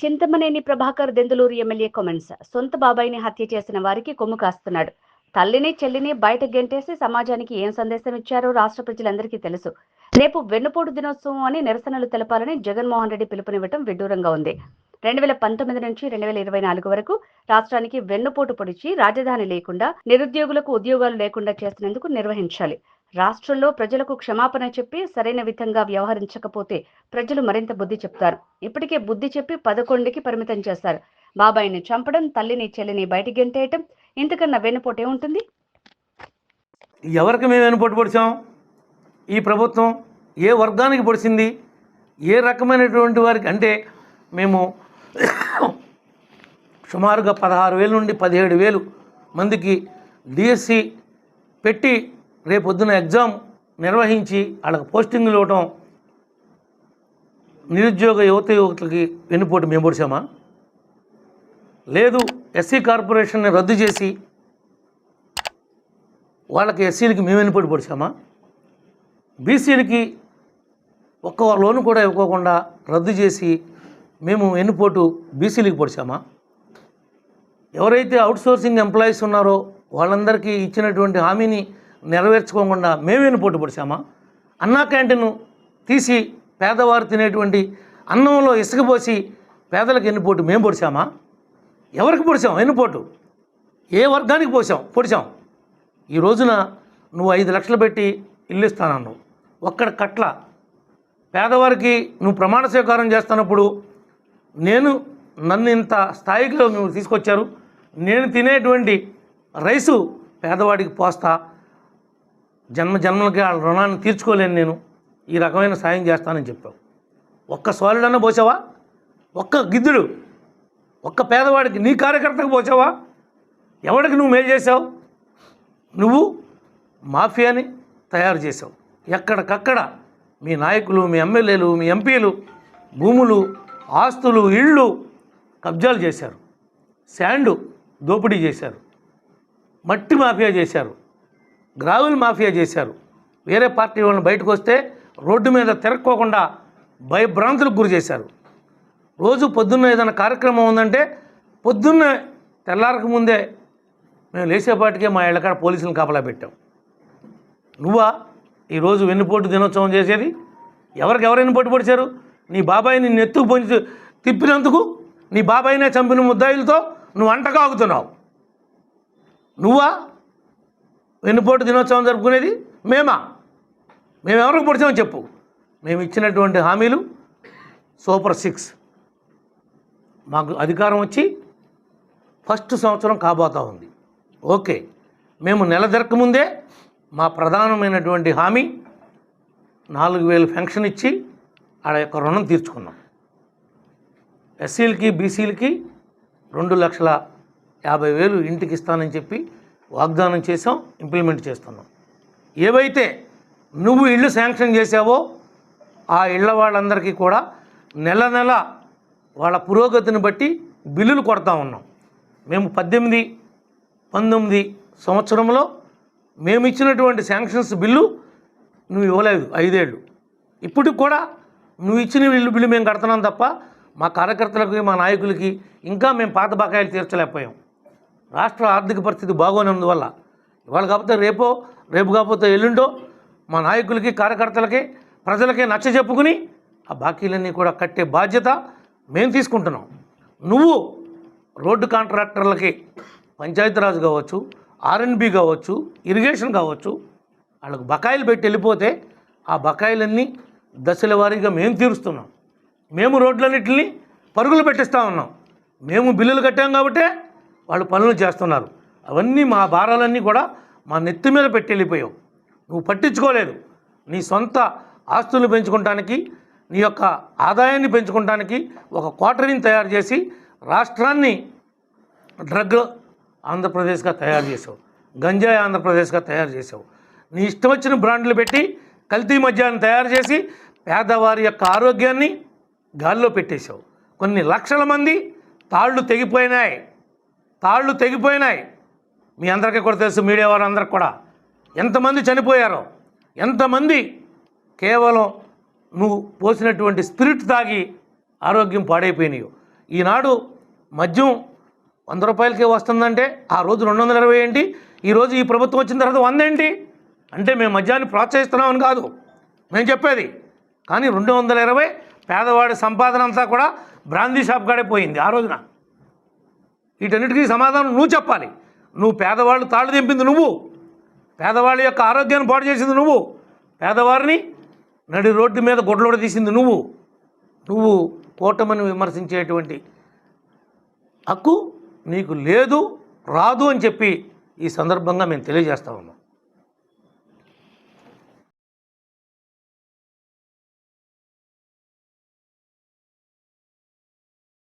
Chintamaneni Prabhakar Denduluru MLA comments. సొంత బాబాయిని హత్య చేసిన వారికి కొమ్ము కాస్తున్నాడు. తల్లిని చెల్లిని బయట గెంటేసి సమాజానికి ఏం సందేశం ఇచ్చారో రాష్ట్ర ప్రజలందరికీ తెలుసు. రేపు వెన్నుపోటు దినోత్సవం అని నిరసనలు తెలపాలని జగన్మోహన్ రెడ్డి పిలుపునివ్వటం విడ్డూరంగా ఉంది. 2019 నుంచి 2024 వరకు రాష్ట్రానికి వెన్నుపోటు పొడిచి రాజధాని లేకుండా, నిరుద్యోగులకు ఉద్యోగాలు లేకుండా చేసినందుకు నిర్వహించాలి. రాష్ట్రంలో ప్రజలకు క్షమాపణ చెప్పి సరైన విధంగా వ్యవహరించకపోతే ప్రజలు మరింత బుద్ధి చెప్తారు. ఇప్పటికే బుద్ధి చెప్పి 11కి పరిమితం చేశారు. బాబాయిని చంపడం, తల్లిని చెల్లిని బయటికి గెంటేయటం, ఇంతకన్నా వెన్నుపోటు ఏముంటుంది? ఎవరికి మేము వెన్నుపోటు పొడిచాం? ఈ ప్రభుత్వం ఏ వర్గానికి పొడిచింది? ఏ రకమైనటువంటి వారికి అంటే మేము సుమారుగా 16,000 నుండి 17,000 మందికి డిఎస్సి పెట్టి రేపొద్దున ఎగ్జామ్ నిర్వహించి వాళ్ళకి పోస్టింగ్లు ఇవ్వటం, నిరుద్యోగ యువతులకి వెన్నుపోటు మేము పొడిచామా? లేదు. ఎస్సీ కార్పొరేషన్ని రద్దు చేసి వాళ్ళకి ఎస్సీలకి మేము వెన్నుపోటు పొడిచామా? బీసీలకి ఒక్క లోను కూడా ఇవ్వకుండా రద్దు చేసి మేము వెన్నుపోటు బీసీలకి పొడిచామా? ఎవరైతే అవుట్సోర్సింగ్ ఎంప్లాయీస్ ఉన్నారో వాళ్ళందరికీ ఇచ్చినటువంటి హామీని నెరవేర్చుకోకుండా మేము వెన్నుపోటు పొడిచామా? అన్నా క్యాంటీన్ తీసి పేదవారు తినేటువంటి అన్నంలో ఇసుక పోసి పేదలకు వెన్నుపోటు మేము పొడిచామా? ఎవరికి పొడిచాం వెన్నుపోటు? ఏ వర్గానికి పొడిచాం? ఈ రోజున నువ్వు 5 లక్షలు పెట్టి ఇల్లు ఇస్తానన్నావు, ఒక్కడ కట్ల పేదవారికి నువ్వు ప్రమాణ స్వీకారం చేస్తున్నప్పుడు నన్ను ఇంత స్థాయిలో నువ్వు తీసుకొచ్చారు, నేను తినేటువంటి రైసు పేదవాడికి పోస్తా, జన్మలకి వాళ్ళ రుణాన్ని తీర్చుకోలేను, నేను ఈ రకమైన సాయం చేస్తానని చెప్పావు. ఒక్క సోలుడన్నా పోసావా? ఒక్క గిద్దుడు ఒక్క పేదవాడికి నీ కార్యకర్తకు పోసావా? ఎవరికి నువ్వు మేలు చేసావు? నువ్వు మాఫియాని తయారు చేసావు. ఎక్కడికక్కడ మీ నాయకులు, మీ ఎమ్మెల్యేలు, మీ ఎంపీలు భూములు, ఆస్తులు, ఇళ్ళు కబ్జాలు చేశారు, శాండు దోపిడీ చేశారు, మట్టి మాఫియా చేశారు, గ్రావెల్ మాఫియా చేశారు. వేరే పార్టీ వాళ్ళని బయటకు వస్తే రోడ్డు మీద తిరక్కోకుండా భయభ్రాంతులకు గురి చేశారు. రోజు పొద్దున్న ఏదైనా కార్యక్రమం ఉందంటే పొద్దున్నే తెల్లారక ముందే మేము లేచేపాటికే మా ఇళ్ళకాడ పోలీసులను కాపలా పెట్టాం. నువ్వా ఈరోజు వెన్నుపోటు దినోత్సవం చేసేది? ఎవరు వెన్నుపోటు పొడిచారు? నీ బాబాయిని నెత్తుకు పొంచి తిప్పినందుకు నీ బాబాయినే చంపిన ముద్దాయిలతో నువ్వు అంటకాగుతున్నావు. నువ్వా వెన్నుపోటు దినోత్సవం జరుపుకునేది? మేమెవరికి పొడిచామని చెప్పు. మేము ఇచ్చినటువంటి హామీలు సూపర్ 6. మాకు అధికారం వచ్చి ఫస్ట్ సంవత్సరం కాబోతా ఉంది. ఓకే, మేము నెల తిరగకముందే మా ప్రధానమైనటువంటి హామీ 4,000 పెన్షన్ ఇచ్చి ఆడ యొక్క రుణం తీర్చుకున్నాం. ఎస్సీలకి బీసీలకి 2,50,000 ఇంటికి ఇస్తానని చెప్పి వాగ్దానం చేసాం, ఇంప్లిమెంట్ చేస్తున్నాం. ఏవైతే నువ్వు ఇళ్ళు శాంక్షన్ చేసావో ఆ ఇళ్ళ వాళ్ళందరికీ కూడా నెల నెల వాళ్ళ పురోగతిని బట్టి బిల్లులు కొడతా ఉన్నాం. మేము 18-19 సంవత్సరంలో మేము ఇచ్చినటువంటి శాంక్షన్స్ బిల్లు నువ్వు ఇవ్వలేదు 5 ఏళ్ళు. ఇప్పటికి కూడా నువ్వు ఇచ్చిన బిల్లు మేము కడుతున్నాం తప్ప మా కార్యకర్తలకి, మా నాయకులకి ఇంకా మేము పాత బకాయిలు తీర్చలేకపోయాం. రాష్ట్ర ఆర్థిక పరిస్థితి బాగోనందువల్ల ఇవాళ కాకపోతే రేపు కాకపోతే ఎల్లుండో మా నాయకులకి, కార్యకర్తలకి, ప్రజలకి నచ్చ చెప్పుకుని ఆ బాకీలన్నీ కూడా కట్టే బాధ్యత మేము తీసుకుంటున్నాం. నువ్వు రోడ్డు కాంట్రాక్టర్లకి పంచాయతీరాజ్ కావచ్చు, ఆర్ఎన్బి కావచ్చు, ఇరిగేషన్ కావచ్చు, వాళ్ళకు బకాయిలు పెట్టి వెళ్ళిపోతే ఆ బకాయిలన్నీ దశల వారీగా మేము తీరుస్తున్నాం. మేము రోడ్లన్నింటినీ పరుగులు పెట్టిస్తూ ఉన్నాం. మేము బిల్లులు కట్టాం కాబట్టే వాళ్ళు పనులు చేస్తున్నారు. అవన్నీ మా భారాలన్నీ కూడా మా నెత్తి మీద పెట్టి వెళ్ళిపోయావు. నువ్వు పట్టించుకోలేదు. నీ సొంత ఆస్తులు పెంచుకోవడానికి, నీ యొక్క ఆదాయాన్ని పెంచుకోవడానికి ఒక క్వార్టరీని తయారు చేసి రాష్ట్రాన్ని డ్రగ్ ఆంధ్రప్రదేశ్గా తయారు చేసావు, గంజాయి ఆంధ్రప్రదేశ్గా తయారు చేసావు. నీ ఇష్టం వచ్చిన బ్రాండ్లు పెట్టి కల్తీ మద్యాన్ని తయారు చేసి పేదవారి యొక్క ఆరోగ్యాన్ని గాల్లో పెట్టేశావు. కొన్ని లక్షల మంది తాళ్ళు తెగిపోయినాయి. మీ అందరికీ కూడా తెలుసు, మీడియా వారందరికి కూడా ఎంతమంది చనిపోయారో, ఎంతమంది కేవలం నువ్వు పోసినటువంటి స్పిరిట్ తాగి ఆరోగ్యం పాడైపోయినాయో. ఈనాడు మద్యం 100 రూపాయలకే వస్తుందంటే ఆ రోజు 220 ఏంటి, ఈరోజు ఈ ప్రభుత్వం వచ్చిన తర్వాత 100 ఏంటి? అంటే మేము మద్యాన్ని ప్రోత్సహిస్తున్నామని కాదు మేము చెప్పేది. కానీ 220 పేదవాడి సంపాదన అంతా కూడా బ్రాందీ షాప్ కాడే పోయింది ఆ రోజున. వీటన్నిటికీ సమాధానం నువ్వు చెప్పాలి. నువ్వు పేదవాళ్ళు తాళ్ళు దింపింది నువ్వు, పేదవాళ్ళ యొక్క ఆరోగ్యాన్ని పాడు చేసింది నువ్వు, పేదవారిని నడి రోడ్డు మీద గొడ్లోడ తీసింది నువ్వు. కూటమిని విమర్శించేటువంటి హక్కు నీకు లేదు, రాదు అని చెప్పి ఈ సందర్భంగా మేము తెలియజేస్తా ఉన్నాం.